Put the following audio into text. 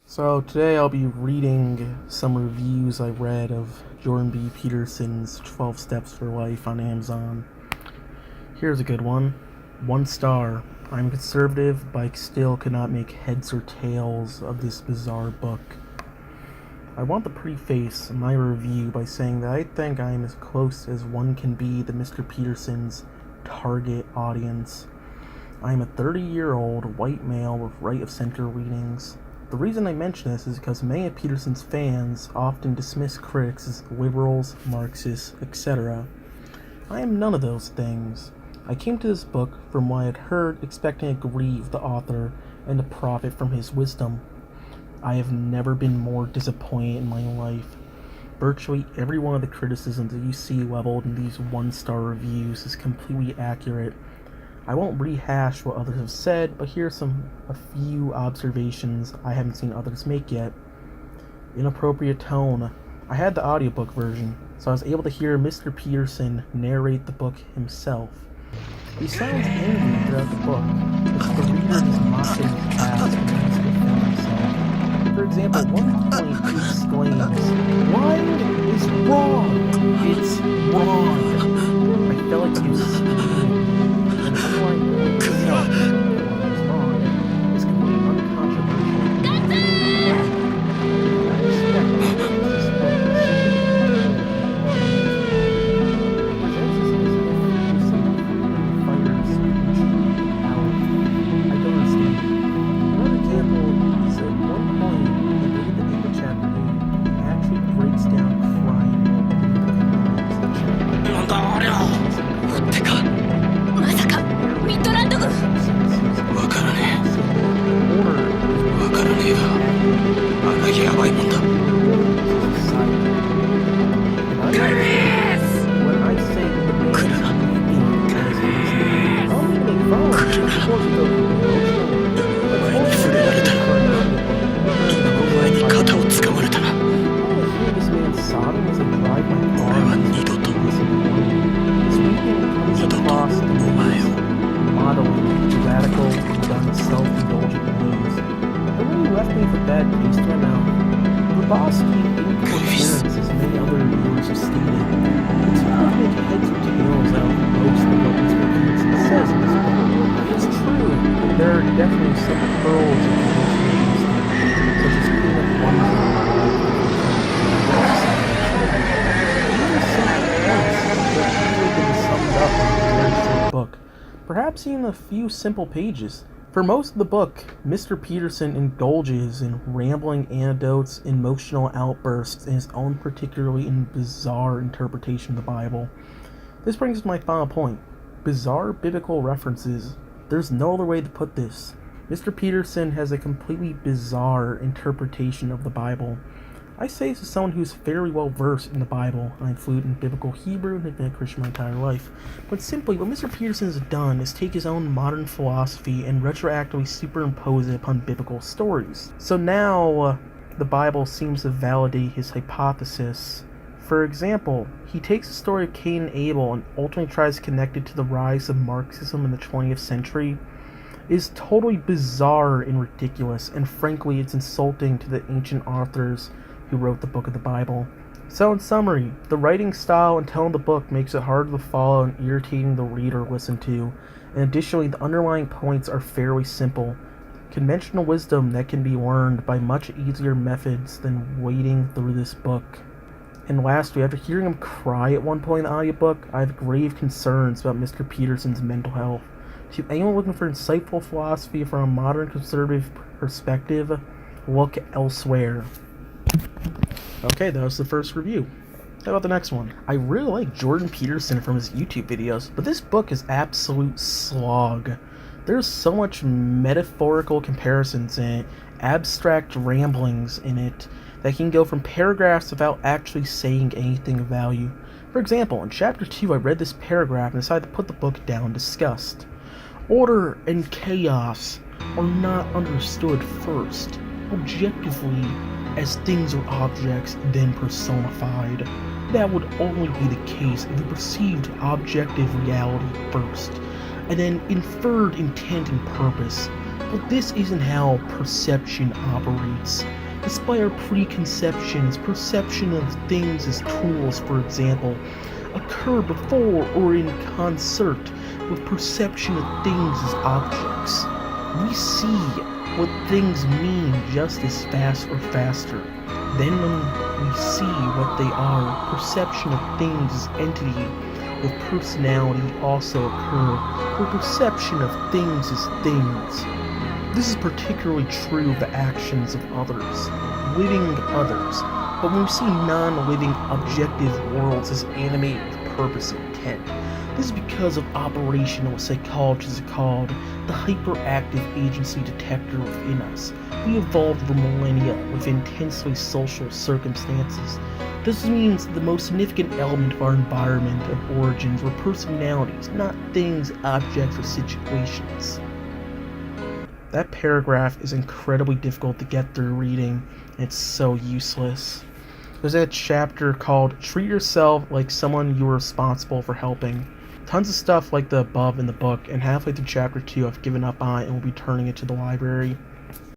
So today I'll be reading some reviews I read of Jordan B. Peterson's 12 Steps for Life on Amazon. Here's a good one. 1 star. I'm conservative, but I still cannot make heads or tails of this bizarre book. I want to preface my review by saying that I think I am as close as one can be to Mr. Peterson's target audience. I am a 30-year-old white male with right-of-center readings. The reason I mention this is because many of Peterson's fans often dismiss critics as liberals, Marxists, etc. I am none of those things. I came to this book from what I had heard, expecting to grieve the author and to profit from his wisdom. I have never been more disappointed in my life. Virtually every one of the criticisms that you see leveled in these 1-star reviews is completely accurate. I won't rehash what others have said, but here's a few observations I haven't seen others make yet. Inappropriate tone. I had the audiobook version, so I was able to hear Mr. Peterson narrate the book himself. He sounds angry throughout the book, as if the reader is mocking his past and needs to defend himself. For example, at one point he exclaims, "Lying is wrong! It's wrong!" I felt like he was screaming. And the underlying point itself, is wrong, is completely uncontroversial. That's it! I expect this book presents us as if some fighters out. I don't understand. Another example is at one point, in the end of chapter 8, he actually breaks down crying while reading the commandments of the chapter. Boss keep incoherence as many other reviewers have stated. It's hard to make heads or tails out of most of what Mr. Peterson says in this book. It's true, there are definitely some pearls in the history, such as cleaning up one thing summed up in a very short book, perhaps even a few simple pages. For most of the book, Mr. Peterson indulges in rambling anecdotes, emotional outbursts, and his own particularly bizarre interpretation of the Bible. This brings us to my final point. Bizarre biblical references. There's no other way to put this. Mr. Peterson has a completely bizarre interpretation of the Bible. I say this as someone who's fairly well versed in the Bible. I'm fluent in biblical Hebrew and have been a Christian my entire life. But simply, what Mr. Peterson has done is take his own modern philosophy and retroactively superimpose it upon biblical stories. So now, the Bible seems to validate his hypothesis. For example, he takes the story of Cain and Abel and ultimately tries to connect it to the rise of Marxism in the 20th century. It is totally bizarre and ridiculous, and frankly, it's insulting to the ancient authors who wrote the book of the Bible. So in summary, the writing style and tone of the book makes it hard to follow and irritating the reader to listen to, and additionally the underlying points are fairly simple. Conventional wisdom that can be learned by much easier methods than wading through this book. And lastly, after hearing him cry at one point in the audiobook, I have grave concerns about Mr. Peterson's mental health. To anyone looking for insightful philosophy from a modern conservative perspective, look elsewhere. Okay, that was the first review. How about the next one? I really like Jordan Peterson from his YouTube videos, but this book is absolute slog. There's so much metaphorical comparisons and abstract ramblings in it that can go from paragraphs without actually saying anything of value. For example, in chapter 2 I read this paragraph and decided to put the book down in disgust. Order and chaos are not understood first, objectively, as things or objects then personified. That would only be the case if we perceived objective reality first, and then inferred intent and purpose. But this isn't how perception operates. Despite our preconceptions, perception of things as tools, for example, occur before or in concert with perception of things as objects. We see what things mean just as fast or faster. Then when we see what they are, perception of things as entity with personality also occur, or perception of things as things. This is particularly true of the actions of others, living others, but when we see non-living objective worlds as animated with purpose and intent, this is because of operational psychology called the hyperactive agency detector within us. We evolved over millennia with intensely social circumstances. This means the most significant element of our environment of origins were personalities, not things, objects, or situations. That paragraph is incredibly difficult to get through reading, and it's so useless. There's that chapter called Treat Yourself Like Someone You Are Responsible for Helping. Tons of stuff like the above in the book, and halfway through chapter 2 I've given up on it and will be turning it to the library.